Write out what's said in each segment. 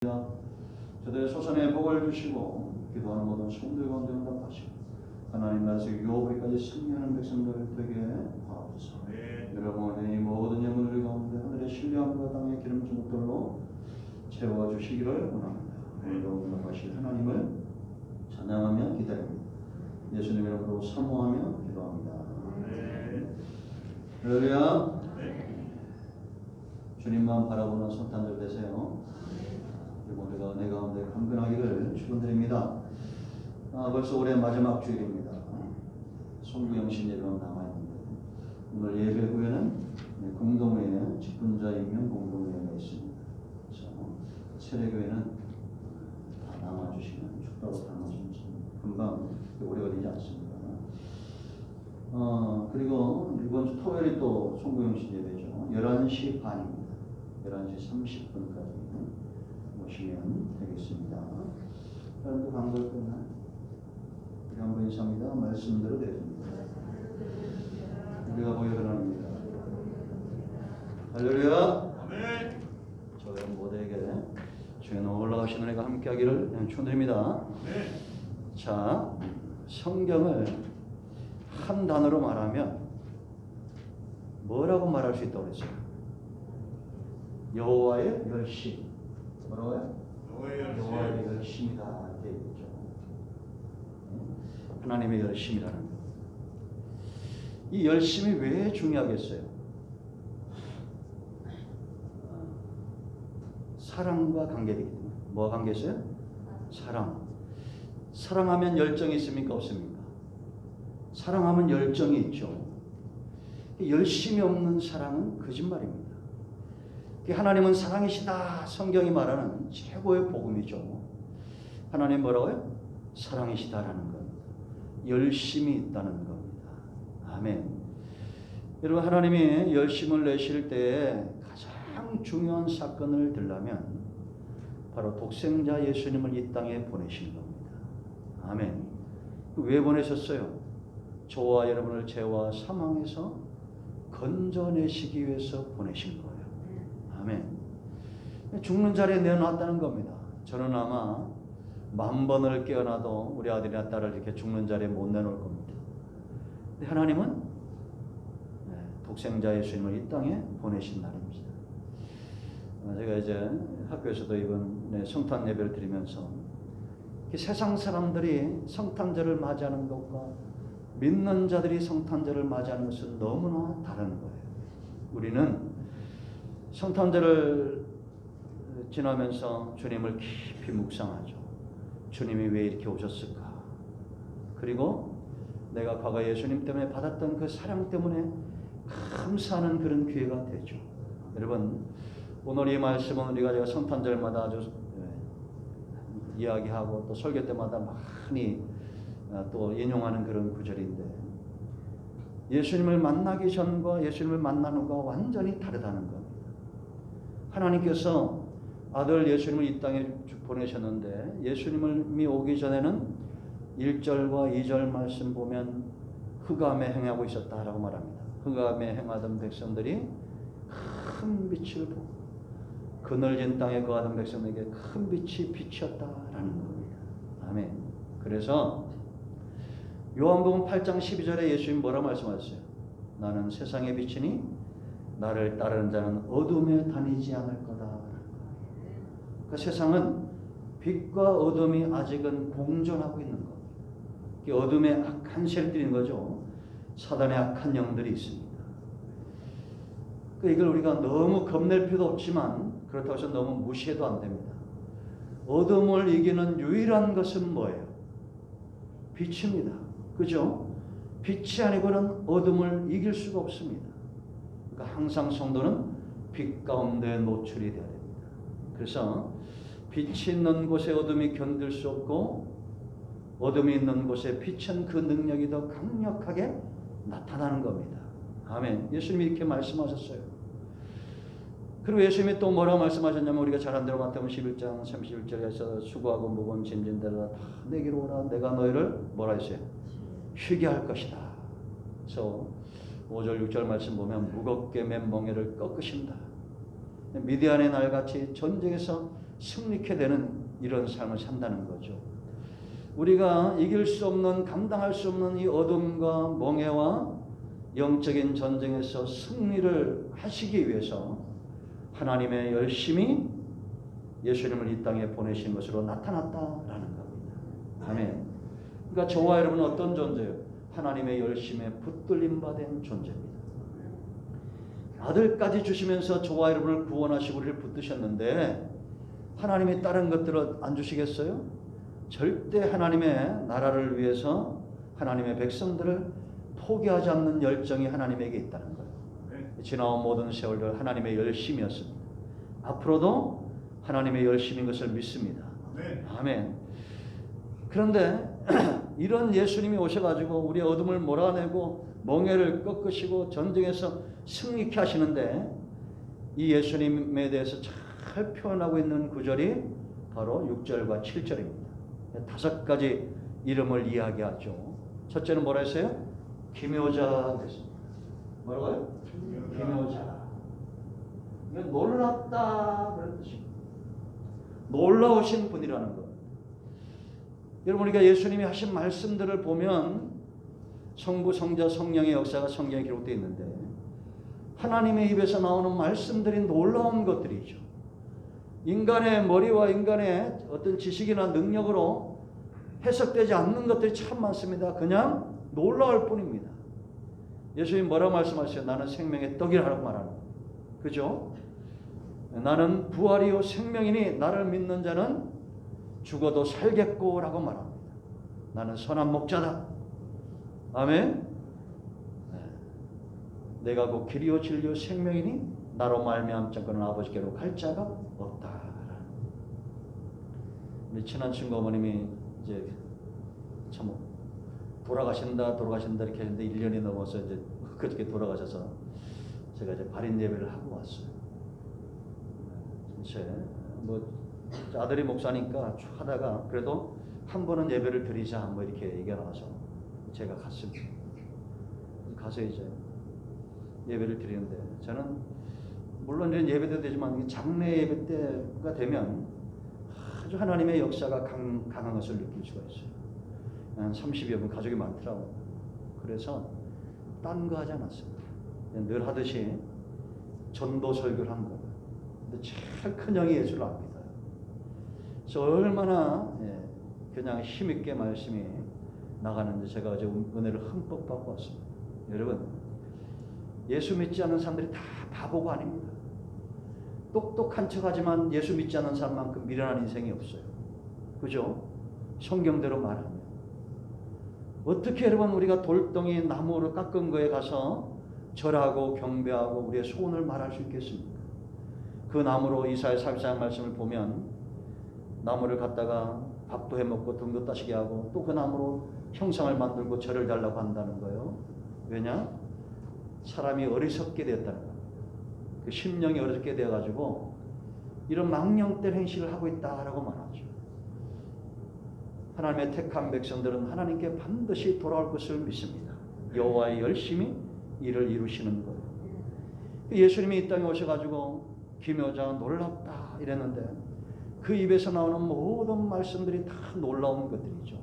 저들의 소선에 복을 주시고 기도하는 모든 성들 가운데 응답하시고 하나님 나라에서 유업에까지 승리하는 백성들 되게 하옵소서. 여러분의 이 모든 영혼들 가운데 하늘의 신령과 땅의 기름 주목들로 채워주시기를 원합니다. 오늘도 응답하실 하나님을 찬양하며 기다립니다. 예수님 이름으로 사모하며 기도합니다. 할렐루야. 주님만 바라보는 성탄절 되세요. 그리고 우리가 은혜 가운데 강건하기를 축원드립니다. 벌써 올해 마지막 주일입니다. 송구영신 예배가 남아있는데 오늘 예배 후에는 공동회에 직분자 임명 공동회가 있습니다. 그래서 세례교회는 다 남아주시면 축도로 담아주면 금방 오래 걸리지 않습니다. 그리고 이번 주 토요일이 또 송구영신 예배죠. 11시 반입니다. 11시 30분까지 오시면 되겠습니다. 여러분도 강도 끝나 우리 한번 인사합니다. 말씀대로 되십니다. 우리가 보여 하나님입니다. 할렐루야. 아멘. 저희 모두에게 주의 올라가신 은혜가 함께하기를 축원드립니다. 자, 성경을 한 단어로 말하면 뭐라고 말할 수 있다고 그랬어요? 여호와의 열심. 뭐라고요? 여호와의 열심이다. 이렇게 얘기죠. 하나님의 열심이라는 것. 이 열심이 왜 중요하겠어요? 사랑과 관계되기 때문에. 뭐가 관계있어요? 사랑. 사랑하면 열정이 있습니까? 없습니까? 사랑하면 열정이 있죠. 열심이 없는 사랑은 거짓말입니다. 하나님은 사랑이시다. 성경이 말하는 최고의 복음이죠. 하나님 뭐라고요? 사랑이시다라는 겁니다. 열심이 있다는 겁니다. 아멘. 여러분, 하나님이 열심을 내실 때 가장 중요한 사건을 들라면 바로 독생자 예수님을 이 땅에 보내신 겁니다. 아멘. 왜 보내셨어요? 저와 여러분을 죄와 사망에서 건져내시기 위해서 보내신 거예요. 아멘. 죽는 자리에 내어놨다는 겁니다. 저는 아마 10,000번을 깨어나도 우리 아들이나 딸을 이렇게 죽는 자리에 못 내놓을 겁니다. 근데 하나님은 독생자 예수님을 이 땅에 보내신 날입니다. 제가 이제 학교에서도 이번 성탄 예배를 드리면서 세상 사람들이 성탄절을 맞이하는 것과 믿는 자들이 성탄절을 맞이하는 것은 너무나 다른 거예요. 우리는 성탄절을 지나면서 주님을 깊이 묵상하죠. 주님이 왜 이렇게 오셨을까? 그리고 내가 과거 예수님 때문에 받았던 그 사랑 때문에 감사하는 그런 기회가 되죠. 여러분, 오늘 이 말씀은 우리가 성탄절마다 아주 이야기하고 또 설교 때마다 많이 또 인용하는 그런 구절인데 예수님을 만나기 전과 예수님을 만난 후가 완전히 다르다는 겁니다. 하나님께서 아들 예수님을 이 땅에 보내셨는데 예수님이 오기 전에는 1절과 2절 말씀 보면 흑암에 행하고 있었다라고 말합니다. 흑암에 행하던 백성들이 큰 빛을 보고 그늘진 땅에 거하던 백성에게 큰 빛이 비쳤다라는 겁니다. 아멘. 그래서 요한복음 8장 12절에 예수님 뭐라 말씀하셨어요? 나는 세상의 빛이니 나를 따르는 자는 어둠에 다니지 않을 거다. 그 세상은 빛과 어둠이 아직은 공존하고 있는 겁니다. 어둠의 악한 세력들이 있는 거죠. 사단의 악한 영들이 있습니다. 이걸 우리가 너무 겁낼 필요도 없지만 그렇다고 해서 너무 무시해도 안 됩니다. 어둠을 이기는 유일한 것은 뭐예요? 빛입니다. 그죠? 빛이 아니고는 어둠을 이길 수가 없습니다. 그러니까 항상 성도는 빛 가운데 노출이 되어야 됩니다. 그래서 빛이 있는 곳에 어둠이 견딜 수 없고 어둠이 있는 곳에 빛은 그 능력이 더 강력하게 나타나는 겁니다. 아멘. 예수님이 이렇게 말씀하셨어요. 그리고 예수님이 또 뭐라고 말씀하셨냐면 우리가 잘 안 들어 마태복음 11장 31절에서 수고하고 무거운 짐진 자들아 다 내게로 오라 내가 너희를 뭐라 했어요? 쉬게 할 것이다. 그래서 5절 6절 말씀 보면 무겁게 맨 멍에를 꺾으신다. 미디안의 날같이 전쟁에서 승리케 되는 이런 삶을 산다는 거죠. 우리가 이길 수 없는, 감당할 수 없는 이 어둠과 멍해와 영적인 전쟁에서 승리를 하시기 위해서 하나님의 열심이 예수님을 이 땅에 보내신 것으로 나타났다라는 겁니다. 아멘. 그러니까 저와 여러분은 어떤 존재예요? 하나님의 열심에 붙들림 받은 존재입니다. 아들까지 주시면서 저와 여러분을 구원하시고 우리를 붙드셨는데 하나님이 다른 것들을 안 주시겠어요? 절대 하나님의 나라를 위해서 하나님의 백성들을 포기하지 않는 열정이 하나님에게 있다는 거예요. 지나온 모든 세월들 하나님의 열심이었습니다. 앞으로도 하나님의 열심인 것을 믿습니다. 아멘. 그런데 이런 예수님이 오셔가지고 우리의 어둠을 몰아내고 멍해를 꺾으시고 전쟁에서 승리케 하시는데 이 예수님에 대해서 잘 표현하고 있는 구절이 바로 6절과 7절입니다. 5가지 이름을 이야기하죠. 첫째는 뭐라 했어요? 기묘자 됐습니다. 뭐라고요? 기묘자. 이건 놀랍다 그런 뜻입니다. 놀라우신 분이라는 것. 여러분, 우리가 예수님이 하신 말씀들을 보면 성부, 성자, 성령의 역사가 성경에 기록되어 있는데 하나님의 입에서 나오는 말씀들이 놀라운 것들이죠. 인간의 머리와 인간의 어떤 지식이나 능력으로 해석되지 않는 것들이 참 많습니다. 그냥 놀라울 뿐입니다. 예수님 뭐라고 말씀하셨어요? 나는 생명의 떡이라고 말하는 거예요. 그죠? 나는 부활이요 생명이니 나를 믿는 자는 죽어도 살겠고 라고 말합니다. 나는 선한 목자다. 아멘. 내가 곧 길이요 진리요 생명이니 나로 말미암지 않고는 아버지께로 갈 자가 없다. 우리 친한 친구 어머님이 이제 참 돌아가신다 이렇게 했는데 1년이 넘어서 이제 그렇게 돌아가셔서 제가 이제 발인 예배를 하고 왔어요. 전체 뭐 아들이 목사니까 쭉 하다가 그래도 한 번은 예배를 드리자 뭐 이렇게 얘기가 나와서 제가 갔습니다. 가서 이제 예배를 드리는데 저는 물론 이제 예배도 되지만 장례 예배 때가 되면 아주 하나님의 역사가 강한 것을 느낄 수가 있어요. 한 30여 분 가족이 많더라고요. 그래서 딴 거 하지 않았습니다. 늘 하듯이 전도 설교를 한 거예요. 근데 제일 큰 형이 예수를 안 믿어요. 그래서 얼마나 그냥 힘있게 말씀이 나가는데 제가 어제 은혜를 흠뻑 받고 왔습니다. 여러분, 예수 믿지 않는 사람들이 다 바보가 아닙니다. 똑똑한 척하지만 예수 믿지 않는 사람만큼 미련한 인생이 없어요. 그죠? 성경대로 말하면 어떻게 여러분 우리가 돌덩이 나무를 깎은 거에 가서 절하고 경배하고 우리의 소원을 말할 수 있겠습니까? 그 나무로 이사야 44장 말씀을 보면 나무를 갖다가 밥도 해먹고 등도 따시게 하고 또 그 나무로 형상을 만들고 절을 달라고 한다는 거예요. 왜냐? 사람이 어리석게 되었다는 거예요. 그 심령이 어리석게 되어가지고 이런 망령된 행실을 하고 있다라고 말하죠. 하나님의 택한 백성들은 하나님께 반드시 돌아올 것을 믿습니다. 여호와의 열심히 일을 이루시는 거예요. 예수님이 이 땅에 오셔가지고 기묘자 놀랍다 이랬는데 그 입에서 나오는 모든 말씀들이 다 놀라운 것들이죠.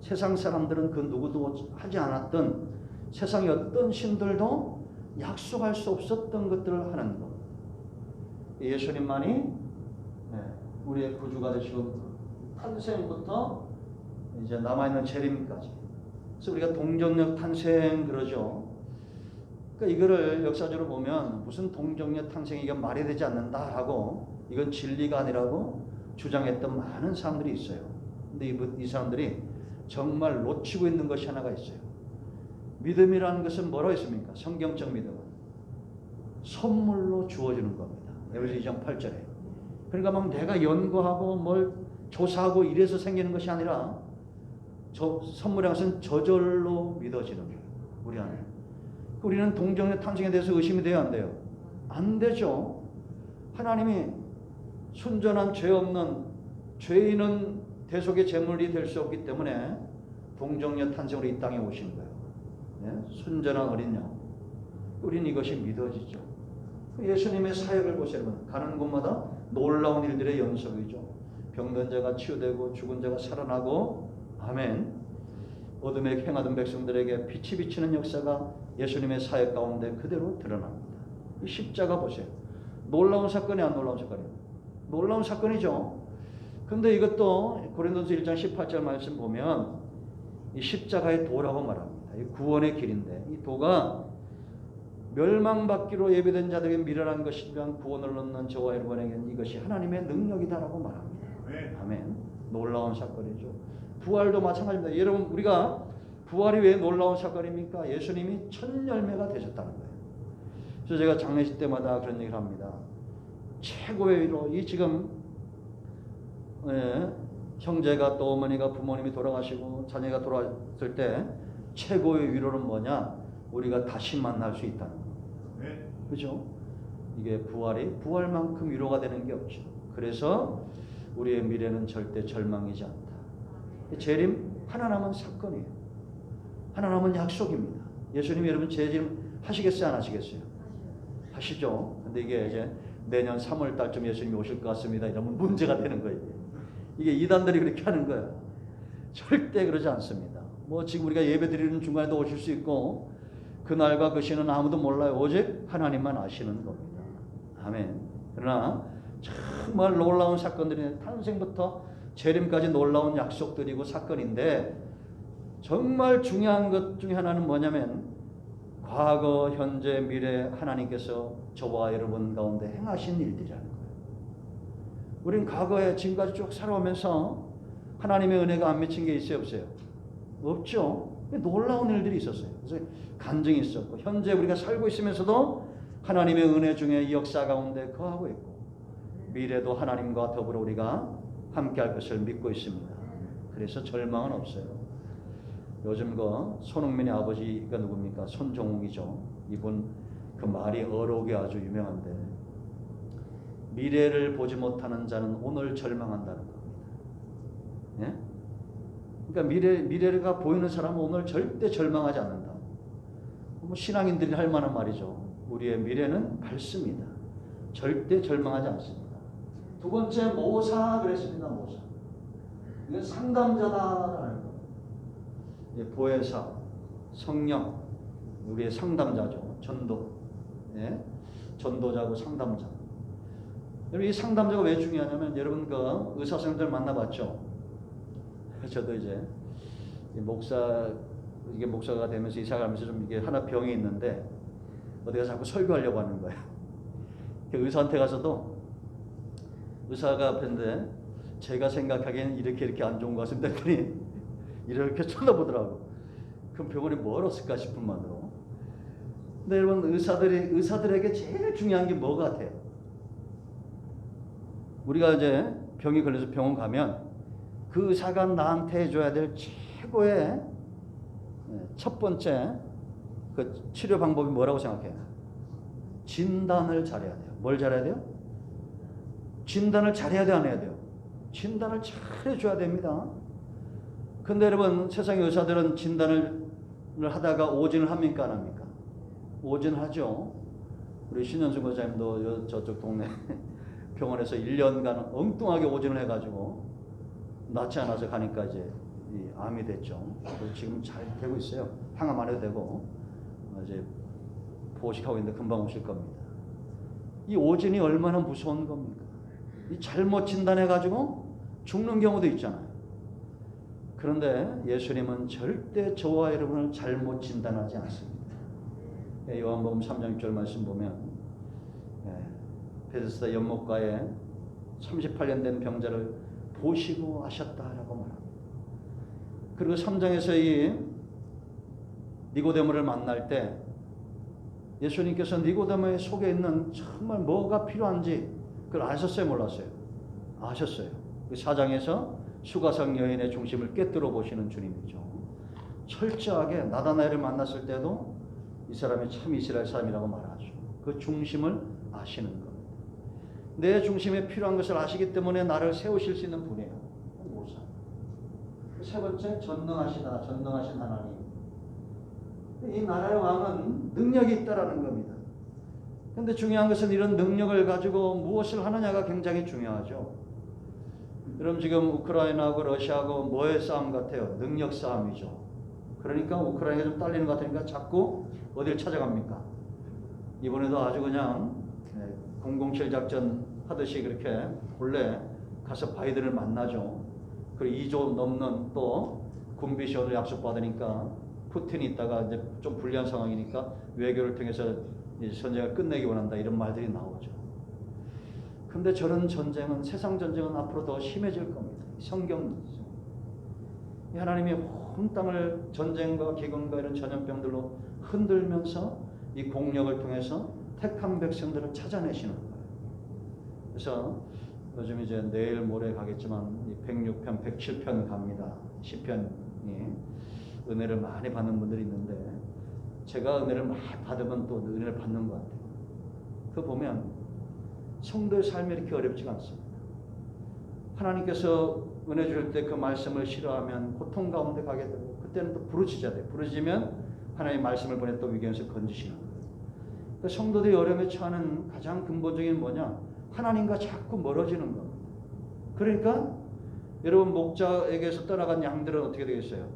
세상 사람들은 그 누구도 하지 않았던 세상의 어떤 신들도 약속할 수 없었던 것들을 하는 것. 예수님만이 우리의 구주가 되시고 탄생부터 이제 남아있는 재림까지. 그래서 우리가 동정력 탄생 그러죠. 그러니까 이거를 역사적으로 보면 무슨 동정력 탄생이 이게 말이 되지 않는다라고 이건 진리가 아니라고 주장했던 많은 사람들이 있어요. 근데 이 사람들이 정말 놓치고 있는 것이 하나가 있어요. 믿음이라는 것은 뭐라고 있습니까? 성경적 믿음은 선물로 주어지는 겁니다. 에베소 2장 8절에. 그러니까 막 내가 연구하고 뭘 조사하고 이래서 생기는 것이 아니라 선물이라는 것은 저절로 믿어지는 거예요. 우리 안에. 우리는 동정의 탄생에 대해서 의심이 돼야 안 돼요? 안 되죠. 하나님이 순전한 죄 없는 죄인은 대속의 제물이 될 수 없기 때문에 동정녀 탄생으로 이 땅에 오신 거예요. 순전한 어린 양. 우린 이것이 믿어지죠. 예수님의 사역을 보시면 가는 곳마다 놀라운 일들의 연속이죠. 병든 자가 치유되고 죽은 자가 살아나고, 아멘. 어둠에 행하던 백성들에게 빛이 비치는 역사가 예수님의 사역 가운데 그대로 드러납니다. 이 십자가 보세요. 놀라운 사건이 안 놀라운 사건이에요? 놀라운 사건이죠. 그런데 이것도 고린도서 1장 18절 말씀 보면 이 십자가의 도라고 말합니다. 이 구원의 길인데, 이 도가 멸망받기로 예비된 자들에게 미련한 것이지만 구원을 얻는 저와 여러분에게는 이것이 하나님의 능력이다라고 말합니다. 아멘. 놀라운 사건이죠. 부활도 마찬가지입니다. 여러분, 우리가 부활이 왜 놀라운 사건입니까? 예수님이 첫 열매가 되셨다는 거예요. 그래서 제가 장례식 때마다 그런 얘기를 합니다. 최고의 위로, 이 지금 형제가 또 어머니가 부모님이 돌아가시고 자녀가 돌아왔을 때 최고의 위로는 뭐냐? 우리가 다시 만날 수 있다는 거예요. 그죠? 이게 부활만큼 위로가 되는 게 없죠. 그래서 우리의 미래는 절대 절망이지 않다. 재림 하나 남은 사건이에요. 하나 남은 약속입니다. 예수님이 여러분 재림 하시겠어요? 안 하시겠어요? 하시죠. 근데 이게 이제 내년 3월 달쯤 예수님이 오실 것 같습니다. 이러면 문제가 되는 거예요. 이게 이단들이 그렇게 하는 거예요. 절대 그러지 않습니다. 뭐 지금 우리가 예배 드리는 중간에도 오실 수 있고, 그날과 그 시는 아무도 몰라요. 오직 하나님만 아시는 겁니다. 아멘. 그러나 정말 놀라운 사건들이, 탄생부터 재림까지 놀라운 약속들이고 사건인데, 정말 중요한 것 중에 하나는 뭐냐면 과거, 현재, 미래 하나님께서 저와 여러분 가운데 행하신 일들이라는 거예요. 우리는 과거에 지금까지 쭉 살아오면서 하나님의 은혜가 안 미친 게 있어요, 없어요? 없죠. 놀라운 일들이 있었어요. 그래서 간증이 있었고, 현재 우리가 살고 있으면서도 하나님의 은혜 중에 이 역사 가운데 거하고 있고, 미래도 하나님과 더불어 우리가 함께할 것을 믿고 있습니다. 그래서 절망은 없어요. 요즘 그 손흥민의 아버지가 누굽니까? 손정욱이죠. 이분 그 말이 어록이 아주 유명한데, 미래를 보지 못하는 자는 오늘 절망한다는 겁니다. 예? 그러니까 미래가 보이는 사람은 오늘 절대 절망하지 않는다. 뭐 신앙인들이 할 만한 말이죠. 우리의 미래는 밝습니다. 절대 절망하지 않습니다. 두 번째, 모사 그랬습니다. 모사. 이건 상담자다라는 거. 보혜사, 성령, 우리의 상담자죠. 전도. 예? 전도자고 상담자. 여러분, 이 상담자가 왜 중요하냐면, 여러분 그 의사 선생님들 만나봤죠? 저도 이제 목사가 되면서 이사 가면서 좀 이게 하나 병이 있는데, 어디가 자꾸 설교하려고 하는 거예요. 의사한테 가서도 의사가 앞인데 제가 생각하기에는 이렇게 안 좋은 것 같습니다. 그랬더니 이렇게 쳐다보더라고. 그럼 병원에 뭘 얻을까 싶은 마음으로. 근데 여러분, 의사들에게 제일 중요한 게 뭐 같아요? 우리가 이제 병이 걸려서 병원 가면 그 의사가 나한테 해줘야 될 최고의 첫 번째 그 치료 방법이 뭐라고 생각해요? 진단을 잘해야 돼요. 뭘 잘해야 돼요? 진단을 잘해야 돼요, 안 해야 돼요? 진단을 잘 해줘야 됩니다. 근데 여러분, 세상의 의사들은 진단을 하다가 오진을 합니까, 안 합니까? 오진하죠. 우리 신현수 의사님도 저쪽 동네 병원에서 1년간 엉뚱하게 오진을 해가지고 낫지 않아서 가니까 이제 암이 됐죠. 지금 잘 되고 있어요. 항암 안 해도 되고 이제 보식하고 있는데 금방 오실 겁니다. 이 오진이 얼마나 무서운 겁니까? 이 잘못 진단해가지고 죽는 경우도 있잖아요. 그런데 예수님은 절대 저와 여러분을 잘못 진단하지 않습니다. 요한복음 3장 6절 말씀 보면 베데스다 연못가에 38년 된 병자를 보시고 하셨다라고 말합니다. 그리고 3장에서 이 니고데모를 만날 때 예수님께서 니고데모의 속에 있는 정말 뭐가 필요한지 그걸 아셨어요, 몰랐어요? 아셨어요. 4장에서 수가성 여인의 중심을 꿰뚫어 보시는 주님이죠. 철저하게 나다나엘을 만났을 때도 이 사람이 참 이스라엘 사람이라고 말하죠. 그 중심을 아시는 겁니다. 내 중심에 필요한 것을 아시기 때문에 나를 세우실 수 있는 분이에요. 모사. 세 번째, 전능하신 하나님. 이 나라의 왕은 능력이 있다라는 겁니다. 근데 중요한 것은 이런 능력을 가지고 무엇을 하느냐가 굉장히 중요하죠. 여러분 지금 우크라이나하고 러시아하고 뭐의 싸움 같아요? 능력 싸움이죠. 그러니까 우크라이나가 좀 딸리는 것 같으니까 자꾸 어딜 찾아갑니까? 이번에도 아주 그냥 007 작전 하듯이 그렇게 본래 가서 바이든을 만나죠. 그리고 2조 넘는 또 군비 지원을 약속받으니까 푸틴이 있다가 이제 좀 불리한 상황이니까 외교를 통해서 이제 전쟁을 끝내기 원한다 이런 말들이 나오죠. 근데 저런 전쟁은 세상 전쟁은 앞으로 더 심해질 겁니다. 성경이죠. 하나님이 온 땅을 전쟁과 기근과 이런 전염병들로 흔들면서 이 공력을 통해서 택한 백성들을 찾아내시는 거예요. 그래서 요즘 이제 내일 모레 가겠지만 106편, 107편 갑니다. 시편이 은혜를 많이 받는 분들이 있는데 제가 은혜를 많이 받으면 또 은혜를 받는 것 같아요. 그거 보면 성도의 삶이 이렇게 어렵지가 않습니다. 하나님께서 은혜 줄 때 그 말씀을 싫어하면 고통 가운데 가게 되고 그때는 또 부르짖어야 돼요. 부르짖으면 하나님의 말씀을 보내 또 위기에서 건지시는 거예요. 그러니까 성도들이 어려움에 처하는 가장 근본적인 뭐냐? 하나님과 자꾸 멀어지는 겁니다. 그러니까 여러분 목자에게서 떠나간 양들은 어떻게 되겠어요?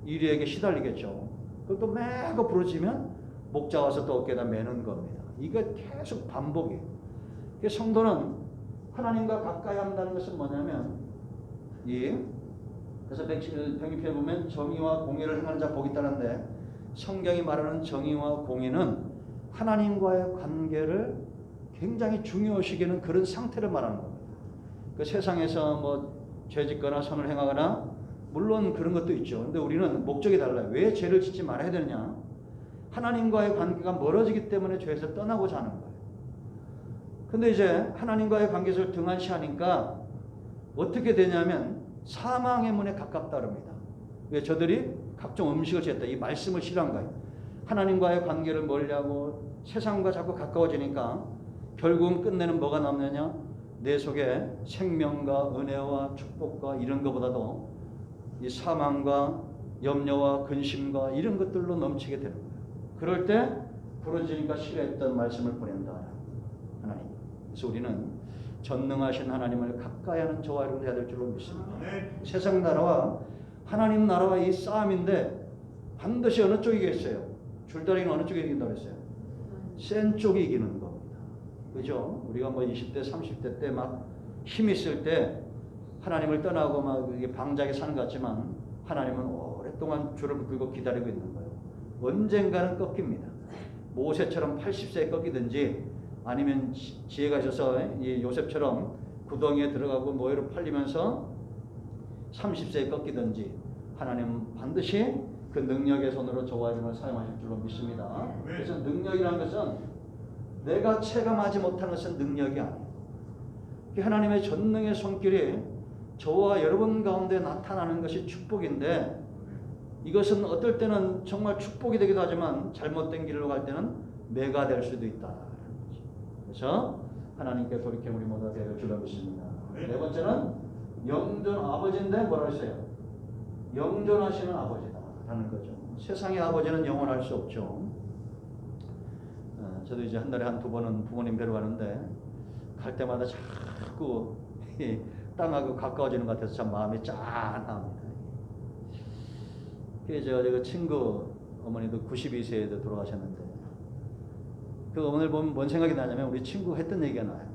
이리에게 시달리겠죠. 그걸 또 매고 부르짖으면 목자 와서 또 어깨에다 매는 겁니다. 이게 계속 반복이에요. 성도는 하나님과 가까이 한다는 것은 뭐냐면 그래서 백일편에 보면 정의와 공의를 행하는 자 복이 있다는데 성경이 말하는 정의와 공의는 하나님과의 관계를 굉장히 중요시 여기는 그런 상태를 말하는 겁니다. 그 세상에서 뭐 죄짓거나 선을 행하거나 물론 그런 것도 있죠. 근데 우리는 목적이 달라요. 왜 죄를 짓지 말아야 되느냐? 하나님과의 관계가 멀어지기 때문에 죄에서 떠나고자 하는 거예요. 근데 이제 하나님과의 관계를 등한시하니까 어떻게 되냐면 사망의 문에 가깝다 그럽니다. 왜 저들이 각종 음식을 지었다. 이 말씀을 싫어한 거예요. 하나님과의 관계를 멀리하고 세상과 자꾸 가까워지니까 결국은 끝내는 뭐가 남느냐? 내 속에 생명과 은혜와 축복과 이런 것보다도 이 사망과 염려와 근심과 이런 것들로 넘치게 되는 거예요. 그럴 때 부러지니까 싫어했던 말씀을 보낸다. 하나님. 그래서 우리는 전능하신 하나님을 가까이 하는 저와 여러분 해야 될 줄로 믿습니다. 세상 나라와 하나님 나라와 이 싸움인데 반드시 어느 쪽이겠어요? 줄다리기는 어느 쪽이 이긴다고 했어요? 센 쪽이 이기는 겁니다. 그죠? 우리가 뭐 20대, 30대 때 막 힘 있을 때 하나님을 떠나고 막 방작에 사는 것 같지만 하나님은 오랫동안 줄을 붙들고 기다리고 있는 거예요. 언젠가는 꺾입니다. 모세처럼 80세에 꺾이든지 아니면 지혜가 있어서 이 요셉처럼 구덩이에 들어가고 모여로 팔리면서 30세에 꺾이든지 하나님은 반드시 그 능력의 손으로 저와 여러분을 사용하실 줄로 믿습니다. 그래서 능력이라는 것은 내가 체감하지 못하는 것은 능력이 아니에요. 하나님의 전능의 손길이 저와 여러분 가운데 나타나는 것이 축복인데 이것은 어떨 때는 정말 축복이 되기도 하지만 잘못된 길로 갈 때는 매가 될 수도 있다. 그래서 하나님께 돌이켜 우리 모두가 되어 줄로 믿습니다. 네 번째는 영존 아버지인데 뭐라 했어요? 영존하시는 아버지다라는 거죠. 세상의 아버지는 영원할 수 없죠. 저도 이제 한 달에 한두 번은 부모님 뵈러 가는데 갈 때마다 자꾸 땅하고 가까워지는 것 같아서 참 마음이 짠합니다. 제가 그 친구 어머니도 92세에도 돌아가셨는데 그 어머니를 보면 뭔 생각이 나냐면 우리 친구 했던 얘기가 나요.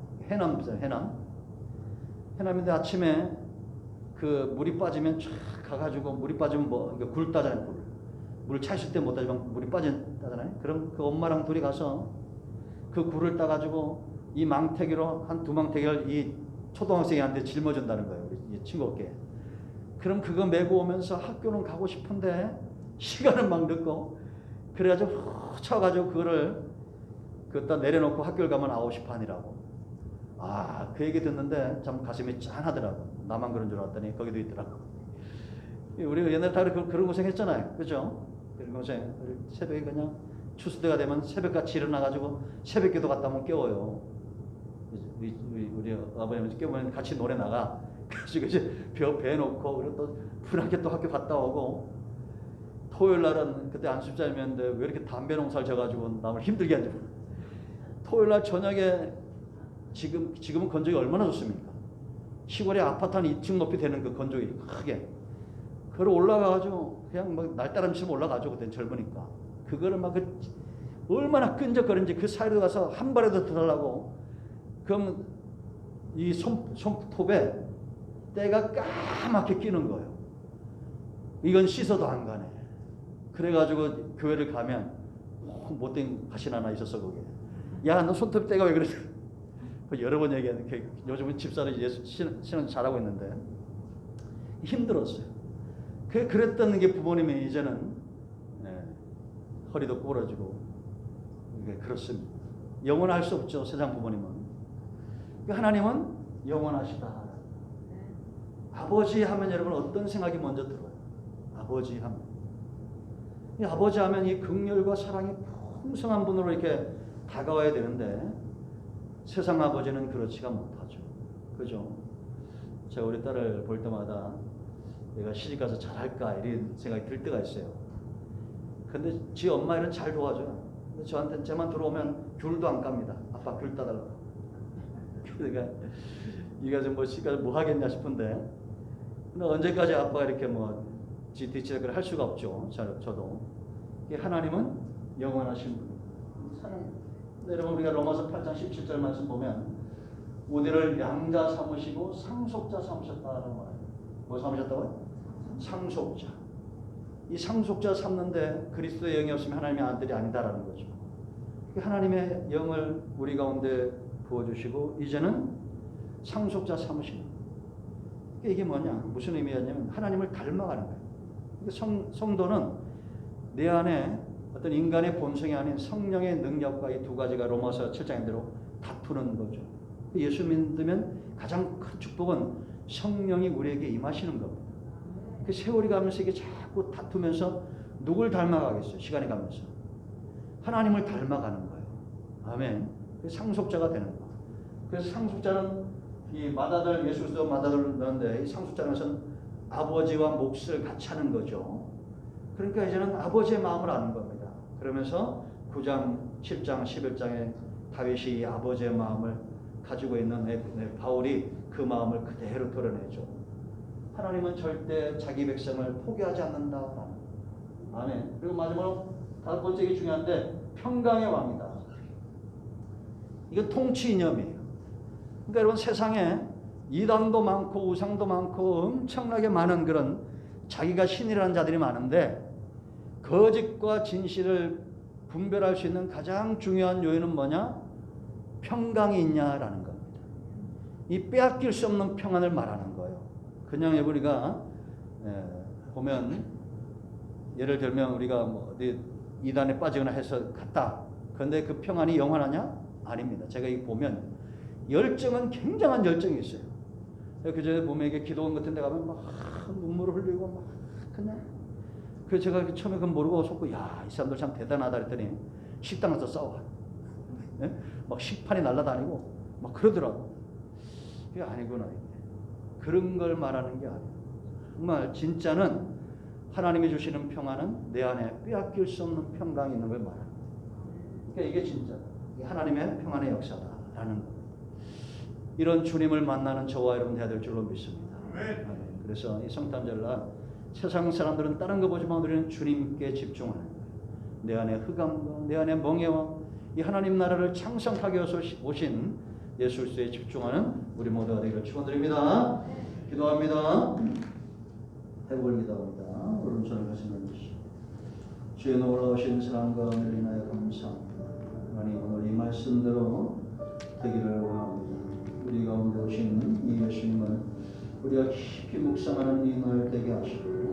해남인데 아침에 그 물이 빠지면 쫙 가가지고 물이 빠지면 뭐 굴 따잖아요. 물 차실 때 못 따지만 물이 빠진다잖아요. 그럼 그 엄마랑 둘이 가서 그 굴을 따가지고 이 망태기로 한 두 망태기를 이 초등학생한테 짊어준다는 거예요. 우리 친구 어깨에. 그럼 그거 메고 오면서 학교는 가고 싶은데 시간은 막 늦고 그래가지고 후 쳐가지고 그거를 그다 내려놓고 학교를 가면 9시 반이라고. 그 얘기 듣는데 참 가슴이 짠하더라고. 나만 그런 줄 알았더니 거기도 있더라고. 우리가 옛날에 다 그런 고생 했잖아요. 그죠? 그런 고생. 새벽에 그냥 추수대가 되면 새벽같이 일어나가지고 새벽기도 갔다 오면 깨워요. 우리 아버님이 깨우면 같이 노래 나가. 그래서 이제 배 놓고 그리고 또 분하게 또 학교 갔다 오고 토요일 날은 그때 안습자이었는데 왜 이렇게 담배 농사를 져가지고 남을 힘들게 하죠. 토요일날 저녁에 지금은 건조기 얼마나 좋습니까? 시골에 아파트 한 2층 높이 되는 그 건조기 크게 그걸 올라가가지고 그냥 막 날따람치면 올라가죠. 그때 젊으니까 그거를 막 얼마나 끈적거리는지 그 사이로 가서 한 발에도 들어가려고 그럼 이 손톱에 때가 까맣게 끼는 거예요. 이건 씻어도 안 가네. 그래가지고 교회를 가면 못된 가신 하나 있었어 거기에. 야, 너 손톱 때가 왜 그래? 여러 번 얘기하는데 요즘은 집사를 예수 신은 잘하고 있는데 힘들었어요. 그랬던 게 부모님이 이제는 허리도 부러지고 그렇습니다. 영원할 수 없죠. 세상 부모님은. 하나님은 영원하시다. 아버지 하면 여러분 어떤 생각이 먼저 들어요? 아버지 하면. 이 아버지 하면 이 긍휼과 사랑이 풍성한 분으로 이렇게 다가와야 되는데 세상 아버지는 그렇지가 못하죠. 그죠? 제가 우리 딸을 볼 때마다 내가 시집가서 잘할까 이런 생각이 들 때가 있어요. 근데 지 엄마 일은 잘 도와줘요. 근데 저한테 쟤만 들어오면 귤도 안 깝니다. 아빠 귤 따달라고. 그러니까 이가 좀 뭐 시집가서 뭐 하겠냐 싶은데 근데 언제까지 아빠가 이렇게 뭐 뒤치락을 할 수가 없죠. 저도. 하나님은 영원하신 분. 여러분 우리가 로마서 8장 17절 말씀 보면 우리를 양자 삼으시고 상속자 삼으셨다는 거예요. 뭐 삼으셨다고요? 상속자. 이 상속자 삼는데 그리스도의 영이 없으면 하나님의 아들이 아니다라는 거죠. 하나님의 영을 우리 가운데 부어주시고 이제는 상속자 삼으시는 거예요. 이게 뭐냐? 무슨 의미였냐면 하나님을 닮아가는 거예요. 성도는 내 안에 어떤 인간의 본성이 아닌 성령의 능력과 이 두 가지가 로마서 7장에 대로 다투는 거죠. 예수 믿으면 가장 큰 축복은 성령이 우리에게 임하시는 겁니다. 그 세월이 가면서 이게 자꾸 다투면서 누굴 닮아가겠어요? 시간이 가면서 하나님을 닮아가는 거예요. 아멘. 상속자가 되는 거. 그래서 상속자는 이 맏아들 예수 그리스도 맏아들 넣는데 이 상속자는 아버지와 몫을 같이 하는 거죠. 그러니까 이제는 아버지의 마음을 아는 겁니다. 그러면서 9장, 10장, 11장에 다윗이 아버지의 마음을 가지고 있는 바울이 그 마음을 그대로 드러내죠. 하나님은 절대 자기 백성을 포기하지 않는다. 아멘. 그리고 마지막으로 다섯 번째 게 중요한데 평강의 왕이다. 이건 통치 이념이에요. 그러니까 여러분 세상에 이단도 많고 우상도 많고 엄청나게 많은 그런 자기가 신이라는 자들이 많은데 거짓과 진실을 분별할 수 있는 가장 중요한 요인은 뭐냐? 평강이 있냐라는 겁니다. 이 빼앗길 수 없는 평안을 말하는 거예요. 그냥 우리가 보면 예를 들면 우리가 뭐 어디 이단에 빠지거나 해서 갔다. 그런데 그 평안이 영원하냐? 아닙니다. 제가 이 보면 열정은 굉장한 열정이 있어요. 그전에 보면 이게 기도원 같은 데 가면 막 눈물을 흘리고 막 그냥 그래서 제가 처음에 그건 모르고 속고 야, 이 사람들 참 대단하다 그랬더니 식당 가서 싸워. 네? 막 식판이 날아다니고 막 그러더라고. 그게 아니구나. 그런 걸 말하는 게 아니에요. 정말 진짜는 하나님이 주시는 평안은 내 안에 빼앗길 수 없는 평강이 있는 걸 말하는 거예요. 그러니까 이게 진짜다. 이게 하나님의 평안의 역사다라는 거예요. 이런 주님을 만나는 저와 여러분 되어야 될 줄로 믿습니다. 그래서 이 성탄절날 세상 사람들은 다른 거 보지만 우리는 주님께 집중하는 거예요. 내 안에 흑암과 내 안에 멍해와 이 하나님 나라를 창성하게 오신 예수 그리스도에 집중하는 우리 모두가 되기를 축원드립니다. 기도합니다. 회복을 기도합니다. 오른손을 가슴을 주시고 주의 놀라우신 사랑과 은혜를 인하여 감사합니다. 하나님 오늘 이 말씀대로 되기를 원합니다. 우리 가운데 오신 이 예수님을 우리가 깊이 묵상하는 이 날 되게 하시고